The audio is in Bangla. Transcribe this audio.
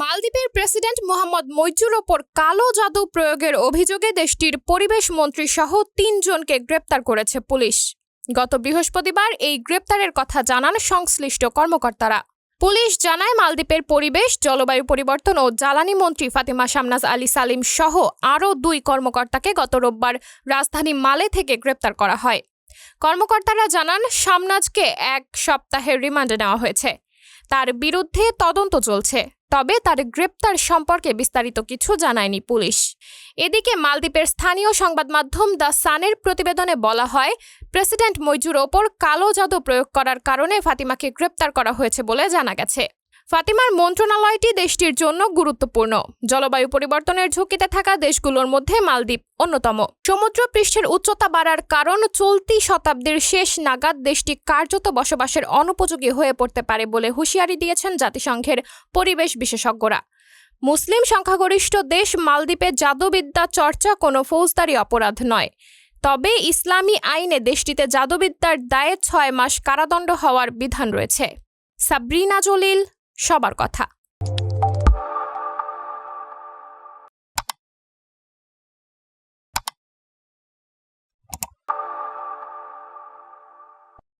মালদ্বীপের প্রেসিডেন্ট মোহাম্মদ মইজুর ওপর কালো জাদু প্রয়োগের অভিযোগে দেশটির পরিবেশ মন্ত্রী সহ ৩ জনকে গ্রেপ্তার করেছে পুলিশ। গত বৃহস্পতিবার এই গ্রেপ্তারের কথা জানান সংশ্লিষ্ট কর্মকর্তারা। পুলিশ জানায়, মালদ্বীপের পরিবেশ, জলবায়ু পরিবর্তন ও জ্বালানি মন্ত্রী ফাতিমা শামনাজ আলী সালিম সহ আরও ২ কর্মকর্তাকে গত রোববার রাজধানী মালে থেকে গ্রেপ্তার করা হয়। কর্মকর্তারা জানান, শামনাজকে ১ সপ্তাহের রিমান্ডে নেওয়া হয়েছে। তার বিরুদ্ধে তদন্ত চলছে, তবে তার গ্রেপ্তার সম্পর্কে বিস্তারিত কিছু জানায়নি পুলিশ। এদিকে মালদ্বীপের স্থানীয় সংবাদ মাধ্যম দ্য সানের প্রতিবেদনে বলা হয়, প্রেসিডেন্ট মইজুর ওপর কালো জাদু প্রয়োগ করার কারণে ফাতিমাকে গ্রেপ্তার করা হয়েছে বলে জানা গেছে। ফাতিমার মন্ত্রণালয়টি দেশটির জন্য গুরুত্বপূর্ণ। জলবায়ু পরিবর্তনের ঝুঁকিতে থাকা দেশগুলোর মধ্যে মালদ্বীপ অন্যতম। সমুদ্র পৃষ্ঠের উচ্চতা বাড়ার কারণ চলতি শতাব্দীর শেষ নাগাদ দেশটি কার্যত বসবাসের অনুপযোগী হয়ে পড়তে পারে বলে হুঁশিয়ারি দিয়েছেন জাতিসংঘের পরিবেশ বিশেষজ্ঞরা। মুসলিম সংখ্যাগরিষ্ঠ দেশ মালদ্বীপে জাদুবিদ্যা চর্চা কোনো ফৌজদারি অপরাধ নয়, তবে ইসলামী আইনে দেশটিতে জাদুবিদ্যার দায়ে ৬ মাস কারাদণ্ড হওয়ার বিধান রয়েছে। সাবরিনা জলিল, সবার কথা।